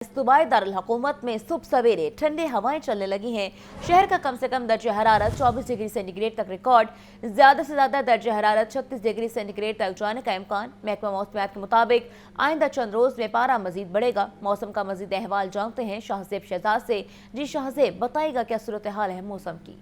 सूबाई दारुल हुकूमत में सुबह सवेरे ठंडी हवाएं चलने लगी हैं। शहर का कम से कम दर्जा हरारत 24 डिग्री सेंटीग्रेड तक रिकॉर्ड, ज्यादा से ज्यादा दर्जा हरारत 36 डिग्री सेंटीग्रेड तक जाने का इम्कान। महकमा मौसमियात के मुताबिक आइंदा चंद रोज में पारा मजीद बढ़ेगा। मौसम का मजीद अहवाल जानते हैं शाहजेब शहजाद से। जी शाहजेब, बताइएगा क्या सूरत हाल है मौसम की?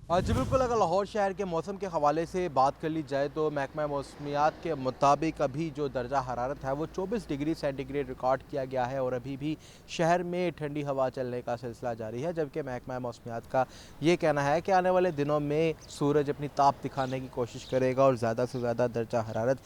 जी बिल्कुल, अगर लाहौर शहर के मौसम के हवाले से बात कर ली जाए तो महकमा मौसमियात के मुताबिक अभी जो दर्जा हरारत है वो 24 डिग्री सेंटीग्रेड रिकॉर्ड किया गया है और अभी भी शहर में ठंडी हवा चलने का सिलसिला जारी है। जबकि महकमा मौसमियात का ये कहना है कि आने वाले दिनों में सूरज अपनी ताप दिखाने की कोशिश करेगा और ज़्यादा से ज़्यादा दर्जा हरारत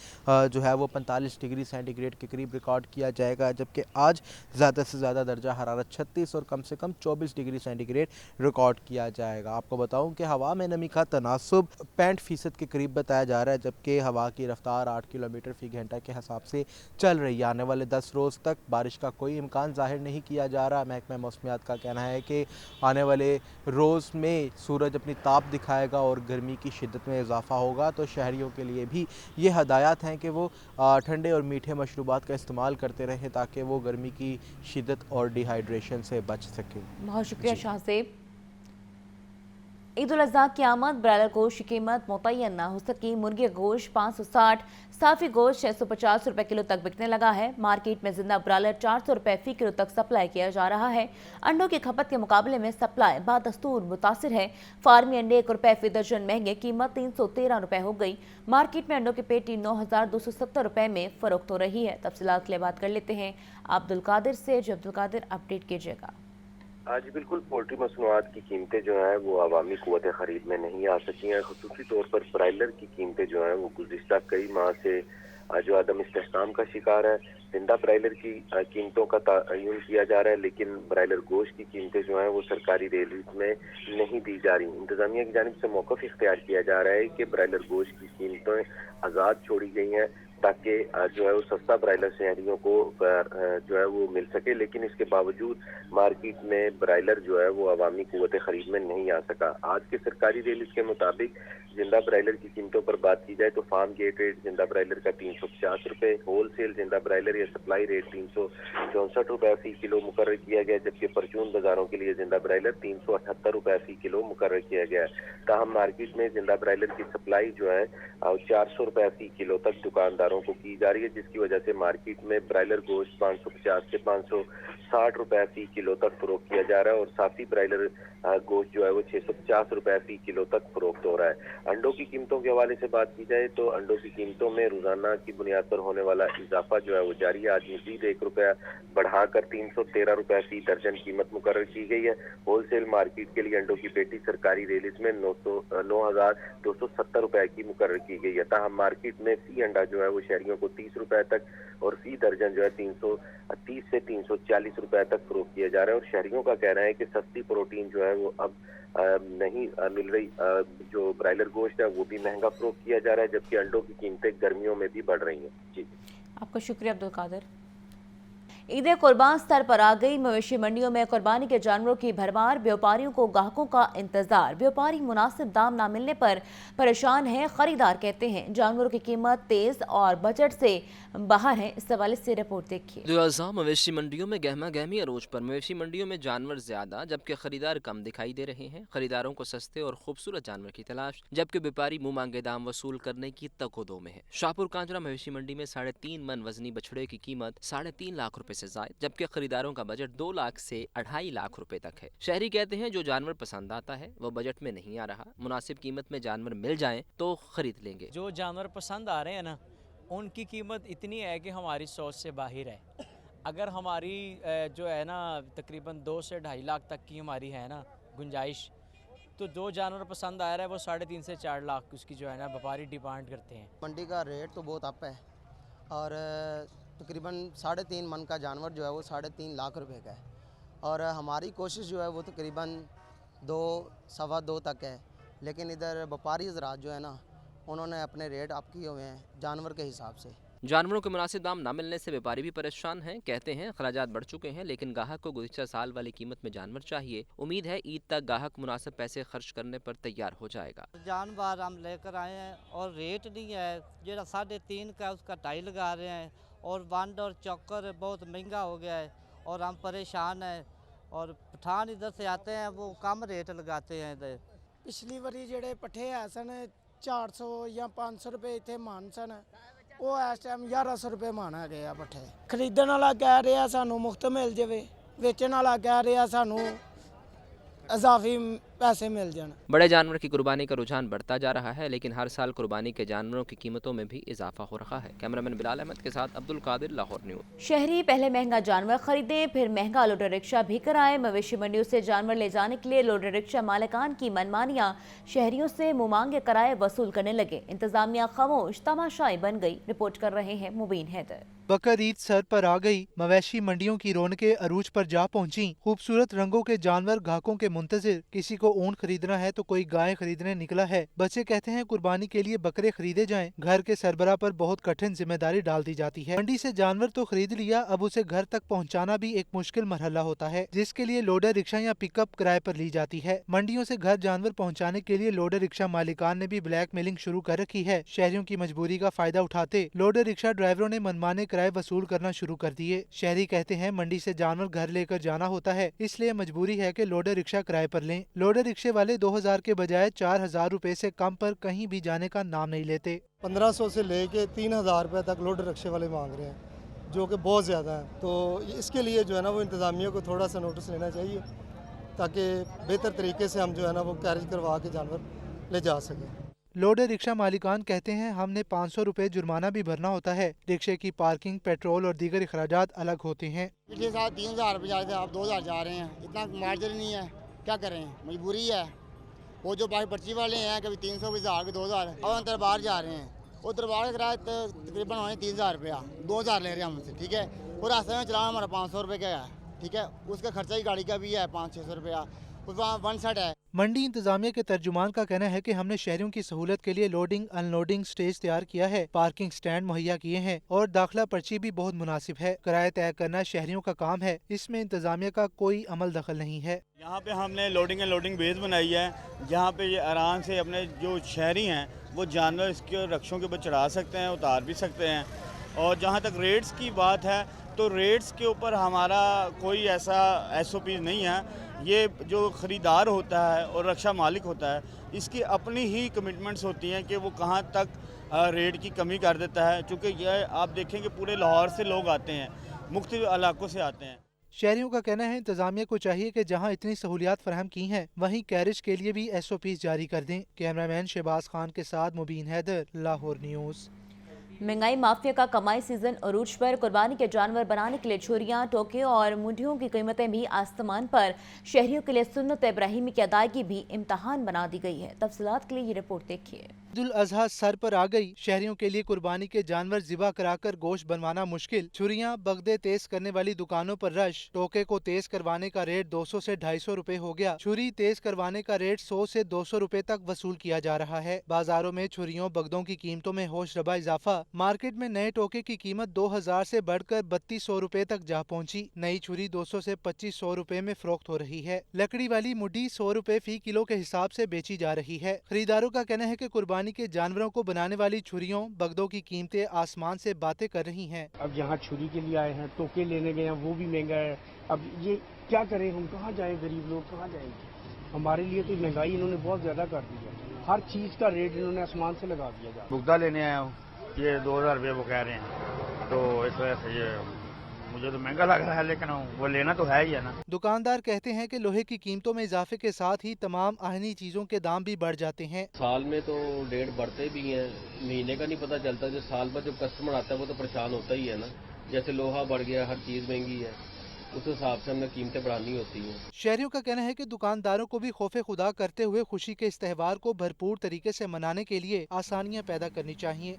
जो है वो 45 डिग्री सेंटीग्रेड के करीब रिकॉर्ड किया जाएगा। जबकि आज ज़्यादा से ज़्यादा दर्जा हरारत 36 और कम से कम 24 डिग्री सेंटीग्रेड रिकॉर्ड किया जाएगा। आपको बताऊँ कि हवा में नमी का तनासुब 65% के करीब बताया जा रहा है, जबकि हवा की रफ्तार 8 किलोमीटर फी घंटा के हिसाब से चल रही है। आने वाले 10 रोज़ तक बारिश का कोई इम्कान जाहिर नहीं किया जा रहा। महकमा मौसमियात का कहना है कि आने वाले रोज़ में सूरज अपनी ताप दिखाएगा और गर्मी की शिद्दत में इजाफा होगा। तो शहरियों के लिए भी ये हदायत हैं कि वो ठंडे और मीठे मशरूबात का इस्तेमाल करते रहें ताकि वो गर्मी की शिद्दत और डिहाइड्रेशन से बच सकें। बहुत शुक्रिया शाहजेब। ईद उल अज़हा की आमद, ब्रायलर गोश्त की कीमत मुतय्यन न हो सकी। मुर्गी गोश्त 560, साफ़ी गोश्त 650 रुपये किलो तक बिकने लगा है। मार्केट में जिंदा ब्रायलर 400 रुपये फी किलो तक सप्लाई किया जा रहा है। अंडों की खपत के मुकाबले में सप्लाई बादस्तूर मुतासिर है। फार्मी अंडे 1 रुपये फी दर्जन महंगे, कीमत 313 रुपये हो गई। मार्केट में अंडों की पेटी 9270 रुपये में फरोख्त हो रही है। तफसीलात के लिए बात कर लेते हैं अब्दुल कादिर से। जो अब्दुल कादिर, अपडेट कीजिएगा। आज बिल्कुल पोल्ट्री मसनूआत की कीमतें जो हैं वो अवामी कुव्वत खरीद में नहीं आ सकी हैं। खुसूसी तौर पर ब्रायलर की कीमतें जो हैं वो गुज़िश्ता कई माह से जो आदम इस्तेहकाम का शिकार है। जिंदा ब्रायलर की कीमतों का तयन किया जा रहा है, लेकिन ब्रायलर गोश्त की कीमतें जो हैं वो सरकारी रेट में नहीं दी जा रही। इंतजामिया की जानिब से मौक़िफ़ इख्तियार किया जा रहा है कि ब्रायलर गोश्त की कीमतें आज़ाद छोड़ी गई हैं ताकि जो है वो सस्ता ब्रायलर शहरियों को जो है वो मिल सके। लेकिन इसके बावजूद मार्केट में ब्रायलर जो है वो अवामी कुव्वत खरीद में नहीं आ सका। आज के सरकारी रिलीज के मुताबिक जिंदा ब्रायलर की कीमतों पर बात की जाए तो फार्म गेट रेट जिंदा ब्रायलर का 350 रुपये, होल सेल जिंदा ब्रायलर या सप्लाई रेट 364 रुपये फी किलो मुकर्रर किया गया। जबकि परचून बाजारों के लिए जिंदा ब्रायलर 378 रुपये फी किलो मुकर्रर किया गया है। ताहम मार्केट में जिंदा ब्रायलर की सप्लाई जो है 400 रुपये फी किलो तक दुकानदारों को की जा रही है, जिसकी वजह से मार्केट में ब्रायलर गोश्त 550 से 560 रुपये फी किलो तक फरोख्त किया जा रहा है और साफी ब्रायलर गोश्त जो है वो 650 रुपये फी किलो तक फरोख्त हो रहा है। अंडों की कीमतों के हवाले से बात की जाए तो अंडों की कीमतों में रोजाना की बुनियाद पर होने वाला इजाफा जो है वो जारी है। आज मजीद 1 रुपया बढ़ाकर 313 रुपये फी दर्जन कीमत मुकर्रर की गई है। होल सेल मार्केट के लिए अंडों की पेटी सरकारी रेलिस में 9,270 रुपये की मुकर्रर की गई है। ताहम मार्केट में फी अंडा जो है वो शहरियों को 30 रुपये तक और फी दर्जन जो है 330 से 340 रुपये तक फरोख्त किया जा रहा है। और शहरियों का कहना है कि सस्ती प्रोटीन जो है वो अब नहीं मिल रही। जो ब्रायलर गोश्त है वो भी महंगा फरोख्त किया जा रहा है, जबकि अंडों की कीमतें गर्मियों में भी बढ़ रही हैं। जी, आपका शुक्रिया अब्दुल कादिर। ईद कुर्बान स्तर पर आ गई। मवेशी मंडियों में कुर्बानी के जानवरों की भरमार, व्यापारियों को ग्राहकों का इंतजार। व्यापारी मुनासिब दाम न मिलने पर परेशान हैं। खरीदार कहते हैं जानवरों की कीमत तेज और बजट से बाहर है। इस हवाले से रिपोर्ट देखिए। ईद उल अज़हा मवेशी मंडियों में गहमा गहमी अरोज पर। मवेशी मंडियों में जानवर ज्यादा जबकि खरीदार कम दिखाई दे रहे हैं। खरीदारों को सस्ते और खूबसूरत जानवर की तलाश, जबकि व्यापारी मुंह मांगे दाम वसूल करने की तकोदो में है। शाहपुर कांजरा मवेशी मंडी में 3.5 मन वजनी बछड़े की कीमत 3.5 लाख रुपए से जायद, जबकि खरीदारों का बजट 2 लाख से 2.5 लाख रुपए तक है। शहरी कहते हैं जो जानवर पसंद आता है वो बजट में नहीं आ रहा। मुनासिब कीमत में जानवर मिल जाएं तो खरीद लेंगे। जो जानवर पसंद आ रहे हैं ना, उनकी कीमत इतनी है कि हमारी सोच से बाहर है। अगर हमारी जो है ना तकरीबन 2 से 2.5 लाख तक की हमारी है ना गुंजाइश, तो जो जानवर पसंद आ रहा है वो 3.5 से 4 लाख उसकी जो है ना व्यापारी डिमांड करते हैं। मंडी का रेट तो बहुत अप है और तकरीबन 3.5 मन का जानवर जो है वो 3.5 लाख रुपए का है और हमारी कोशिश जो है वो तकरीबन 2 सवा 2 तक है। लेकिन इधर व्यापारी हज़रात जो है ना उन्होंने अपने रेट अप किए हुए हैं जानवर के हिसाब से। जानवरों के मुनासिब दाम न मिलने से व्यापारी भी परेशान हैं। कहते हैं खराजात बढ़ चुके हैं, लेकिन ग्राहक को गुज़िश्ता साल वाली कीमत में जानवर चाहिए। उम्मीद है ईद तक ग्राहक मुनासिब पैसे खर्च करने पर तैयार हो जाएगा। जानवर हम लेकर आए हैं और रेट नहीं है। जो 3.5 का उसका 2.5 लगा रहे हैं और वंड और चॉकर बहुत महंगा हो गया है और हम परेशान हैं। और पठान इधर से आते हैं वो कम रेट लगाते हैं इधर। ਪਿਛਲੀ ਵਾਰੀ ਜਿਹੜੇ ਪੱਠੇ ਆ ਸਨ 400 ਜਾਂ 500 ਰੁਪਏ ਇੱਥੇ ਮਣ ਸਨ, ਉਹ ਇਸ ਟਾਈਮ 1100 ਰੁਪਏ ਮਣ ਹੈਗੇ ਆ ਪੱਠੇ। ਖਰੀਦਣ ਵਾਲਾ ਕਹਿ ਰਿਹਾ ਸਾਨੂੰ ਮੁਫਤ ਮਿਲ ਜਾਵੇ, ਵੇਚਣ ਵਾਲਾ ਕਹਿ ਰਿਹਾ ਸਾਨੂੰ इजाफी पैसे मिल जान। बड़े जानवर की कुर्बानी का रुझान बढ़ता जा रहा है, लेकिन हर साल कुर्बानी के जानवरों की कीमतों में भी इजाफा हो रहा है। कैमरामैन बिलाल अहमद के साथ अब्दुल कादिर, लाहौर न्यूज़। शहरी पहले महंगा जानवर खरीदें, फिर महंगा लोडर रिक्शा भी कराएं। मवेशी मंडियों से जानवर ले जाने के लिए लोडर रिक्शा मालिकान की मनमानियां शहरियों से मुमांगे किराए वसूल करने लगे। इंतजामिया खामोश तमाशाई बन गई। रिपोर्ट कर रहे हैं मुबीन हैदर। बकर ईद सर पर आ गई, मवेशी मंडियों की रौनकें अरूज पर जा पहुंची। खूबसूरत रंगों के जानवर ग्राहकों के मुंतजिर। किसी को ऊंट खरीदना है तो कोई गाय खरीदने निकला है। बच्चे कहते हैं कुर्बानी के लिए बकरे खरीदे जाएं। घर के सरबरा पर बहुत कठिन जिम्मेदारी डाल दी जाती है। मंडी से जानवर तो खरीद लिया, अब उसे घर तक पहुंचाना भी एक मुश्किल मरहला होता है, जिसके लिए लोडर रिक्शा या पिकअप किराए पर ली जाती है। मंडियों से घर जानवर पहुँचाने के लिए लोडर रिक्शा मालिकान ने भी ब्लैक मेलिंग शुरू कर रखी है। शहरियों की मजबूरी का फायदा उठाते लोडर रिक्शा ड्राइवरों ने मनमाने किराए वसूल करना शुरू कर दिए। शहरी कहते हैं मंडी से जानवर घर लेकर जाना होता है, इसलिए मजबूरी है कि लोडर रिक्शा किराए पर लें। लोडर रिक्शे वाले 2000 के बजाय 4000 रुपए से कम पर कहीं भी जाने का नाम नहीं लेते। 1500 से लेके 3000 रुपए तक लोडर रिक्शे वाले मांग रहे हैं, जो कि बहुत ज़्यादा है। तो इसके लिए जो है ना वो इंतज़ामिया को थोड़ा सा नोटिस लेना चाहिए, ताकि बेहतर तरीके से हम जो है ना वो कैरेज करवा के जानवर ले जा सकें। लोडर रिक्शा मालिकान कहते हैं हमने 500 रुपए जुर्माना भी भरना होता है। रिक्शे की पार्किंग, पेट्रोल और दीगर अखराजात अलग होते हैं। पिछले साल 3000 रुपये जा रहे थे, आप 2000 जा रहे हैं। इतना मार्जिन नहीं है, क्या करें, मजबूरी है। वो जो बाकी पर्ची वाले हैं कभी 300 कभी 1000 2000, अब हम दरबार जा रहे हैं। वो दरबार का किराया तकरीबन होने 3000 रुपया, 2000 ले रहे हैं हमसे, ठीक है। और रास्ते में चलाना हमारा 500 रुपये का है, ठीक है। उसका खर्चा ही गाड़ी का भी है 500-600 रुपया, उस वहाँ 1 सेट है। मंडी इंतजामिया के तर्जुमान का कहना है कि हमने शहरियों की सहूलत के लिए लोडिंग अनलोडिंग स्टेज तैयार किया है, पार्किंग स्टैंड मुहैया किए हैं और दाखिला पर्ची भी बहुत मुनासिब है। किराया तय करना शहरियों का काम है, इसमें इंतजामिया का कोई अमल दखल नहीं है। यहाँ पे हमने लोडिंग एंड लोडिंग बेस बनाई है, जहाँ पे ये आराम से अपने जो शहरी हैं वो जानवर इसके रक्षों के ऊपर चढ़ा सकते हैं, उतार भी सकते हैं। और जहाँ तक रेट्स की बात है तो रेट्स के ऊपर हमारा कोई ऐसा SOP नहीं है। ये जो ख़रीदार होता है और रक्षा मालिक होता है, इसकी अपनी ही कमिटमेंट्स होती हैं कि वो कहाँ तक रेट की कमी कर देता है। चूँकि ये आप देखें कि पूरे लाहौर से लोग आते हैं, मुख्तलिफ इलाकों से आते हैं। शहरियों का कहना है इंतजामिया को चाहिए कि जहां इतनी सहूलियात फराहम की हैं, वहीं कैरेज के लिए भी SOP जारी कर दें। कैमरामैन शहबाज खान के साथ मुबीन हैदर, लाहौर न्यूज़। महंगाई माफिया का कमाई सीजन अरूज पर। कुर्बानी के जानवर बनाने के लिए छुरियां, टोके और मुंडियों की कीमतें भी आसमान पर। शहरियों के लिए सुन्नत इब्राहिमी की अदायगी भी इम्तहान बना दी गई है। तफसीलात के लिए ये रिपोर्ट देखिए। ईद-उल अज़हा सर पर आ गई। शहरियों के लिए कुर्बानी के जानवर ज़िबा कराकर गोश्त बनवाना मुश्किल। छुरियां, बगदे तेज करने वाली दुकानों पर रश। टोके को तेज करवाने का रेट 200 से 250 रुपए हो गया। छुरी तेज करवाने का रेट 100 से 200 रुपए तक वसूल किया जा रहा है। बाजारों में छुरियों, बगदों की कीमतों में होश रबा इजाफा। मार्केट में नए टोके की कीमत 2000 से बढ़कर 3200 रुपए तक जा पहुंची। नई छुरी 200 से 2500 रुपए में फरोख्त हो रही है। लकड़ी वाली मुड्डी 100 रुपए फी किलो के हिसाब से बेची जा रही है। खरीदारों का कहना है कि कुर्बानी के जानवरों को बनाने वाली छुरियों, बगदों की कीमतें आसमान से बातें कर रही हैं। अब यहाँ छुरी के लिए आए हैं, टोके लेने गए हैं, वो भी महंगा है। अब ये क्या करें, हम कहाँ जाएं, गरीब लोग कहाँ जाएंगे। हमारे लिए तो महंगाई इन्होंने बहुत ज्यादा कर दी है। हर चीज का रेट इन्होंने आसमान से लगा दिया। भुगता लेने आया हूँ, ये 2000 रुपये वो कह रहे हैं, तो इस वजह से ये मुझे तो महंगा लग रहा है, लेकिन वो लेना तो है ही है ना। दुकानदार कहते हैं कि लोहे की कीमतों में इजाफे के साथ ही तमाम आहनी चीजों के दाम भी बढ़ जाते हैं। साल में तो रेट बढ़ते भी हैं, महीने का नहीं पता चलता। जो साल भर जो कस्टमर आता है वो तो परेशान होता ही है ना। जैसे लोहा बढ़ गया, हर चीज महंगी है, उस हिसाब से हमने कीमतें बढ़ानी होती हैं। शहरियों का कहना है कि दुकानदारों को भी खौफे खुदा करते हुए खुशी के इस त्योहार को भरपूर तरीके से मनाने के लिए आसानियां पैदा करनी चाहिए।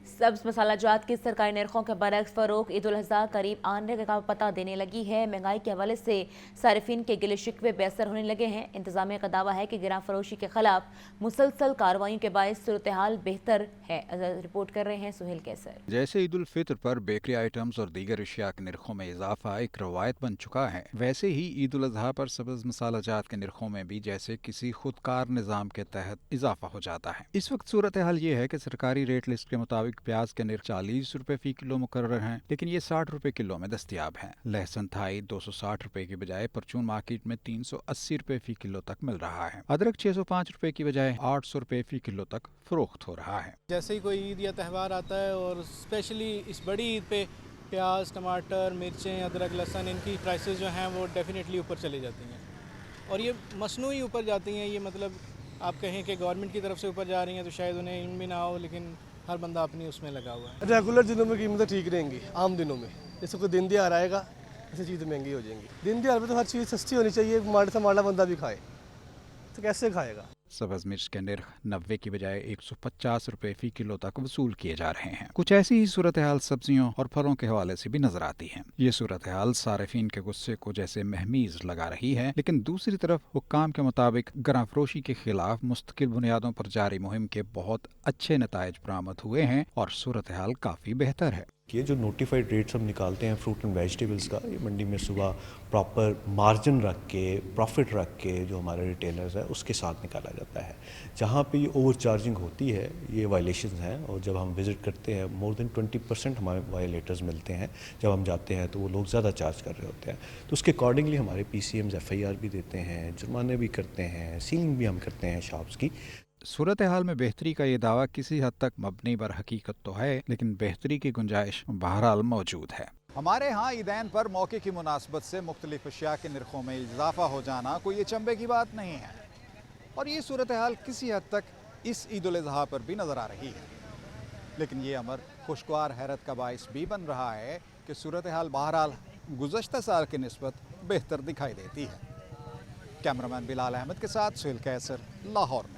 सब्ज मसाला जात की सरकारी निर्खों के बरक्स फरोख ईद उल अज़हा करीब आने का पता देने लगी है। महंगाई के हवाले से सारिफिन के गिले शिकवे बेअसर होने लगे हैं। इंतजामिया का दावा है कि गिरां फरोशी के खिलाफ मुसलसल कार्रवाइयों के बायस सूरत हाल बेहतर है। रिपोर्ट कर रहे हैं सुहेल कैसर। जैसे ईद उल फितर पर बेकरी आइटम्स और दीगर अशिया के निर्खों में इजाफा एक रवायत बन चुका है, वैसे ही ईद उल अज़हा पर सब्ज मसाला जात के निर्खों में भी जैसे किसी खुदकार निज़ाम के तहत इजाफा हो जाता है। इस वक्त सूरत हाल ये है कि सरकारी रेट लिस्ट के मुताबिक प्याज के निर्ख 40 रुपए फी किलो मुकर्रर हैं, लेकिन ये 60 रुपए किलो में दस्तयाब हैं। लहसुन थाई 260 रुपए की बजाय परचून मार्केट में 380 रुपए फी किलो तक मिल रहा है। अदरक 605 रुपए की बजाय 800 रुपए फी किलो तक फरोख्त हो रहा है। जैसे ही कोई ईद या त्यौहार आता है और स्पेशली इस बड़ी ईद पे प्याज, टमाटर, मिर्चें, अदरक, लहसुन, इनकी प्राइसेस जो हैं वो डेफिनेटली ऊपर चली जाती हैं और ये मसनूई ऊपर जाती हैं। ये मतलब आप कहें कि गवर्नमेंट की तरफ से ऊपर जा रही हैं तो शायद उन्हें इल्म भी ना हो, लेकिन हर बंदा अपनी उसमें लगा हुआ है। रेगुलर दिनों में कीमतें ठीक रहेंगी, आम दिनों में जैसे कोई दिन दिहाड़ आएगा ऐसी चीज़ें महंगी हो जाएंगी। दिन दिहाड़ में तो हर चीज़ सस्ती होनी चाहिए, माड़ा से माड़ा बंदा भी खाए तो कैसे खाएगा। सब्ज़ मिर्च के निर्ख 90 की बजाय 150 रुपए फी किलो तक वसूल किए जा रहे हैं। कुछ ऐसी ही सूरत हाल सब्जियों और फलों के हवाले से भी नजर आती है। ये सूरत हाल सारिफीन के गुस्से को जैसे महमीज लगा रही है, लेकिन दूसरी तरफ हुक्काम के मुताबिक गरां फरोशी के खिलाफ मुस्तकिल बुनियादों पर जारी मुहिम के बहुत अच्छे नताइज बरामद हुए हैं और सूरत हाल काफी बेहतर है। ये जो नोटिफाइड रेट्स हम निकालते हैं फ्रूट एंड वेजिटेबल्स का, ये मंडी में सुबह प्रॉपर मार्जिन रख के, प्रॉफिट रख के जो हमारे रिटेलर्स हैं उसके साथ निकाला जाता है। जहाँ पे ये ओवर चार्जिंग होती है, ये वायलेशंस हैं और जब हम विज़िट करते हैं मोर देन 20% हमारे वायलेटर्स मिलते हैं। जब हम जाते हैं तो वो लोग ज़्यादा चार्ज कर रहे होते हैं, तो उसके अकॉर्डिंगली हमारे PCMs FIR भी देते हैं, जुर्माने भी करते हैं, सीलिंग भी हम करते हैं शॉप्स की। सूरत हाल में बेहतरी का ये दावा किसी हद तक मबनी बर हकीकत तो है, लेकिन बेहतरी की गुंजाइश बहरहाल मौजूद है। हमारे यहाँ ईदैन पर मौके की मुनासबत से मुख्तलिफ अशिया के निर्खों में इजाफा हो जाना कोई अचंभे की बात नहीं है और ये सूरत हाल किसी हद तक इस ईद उल अज़हा पर भी नज़र आ रही है। लेकिन ये अमर खुशगवार हैरत का बाइस भी बन रहा है कि सूरत हाल बहरहाल गुज़श्ता साल की निस्बत बेहतर दिखाई देती है। कैमरामैन बिलाल अहमद के साथ सुहेल कैसर, लाहौर।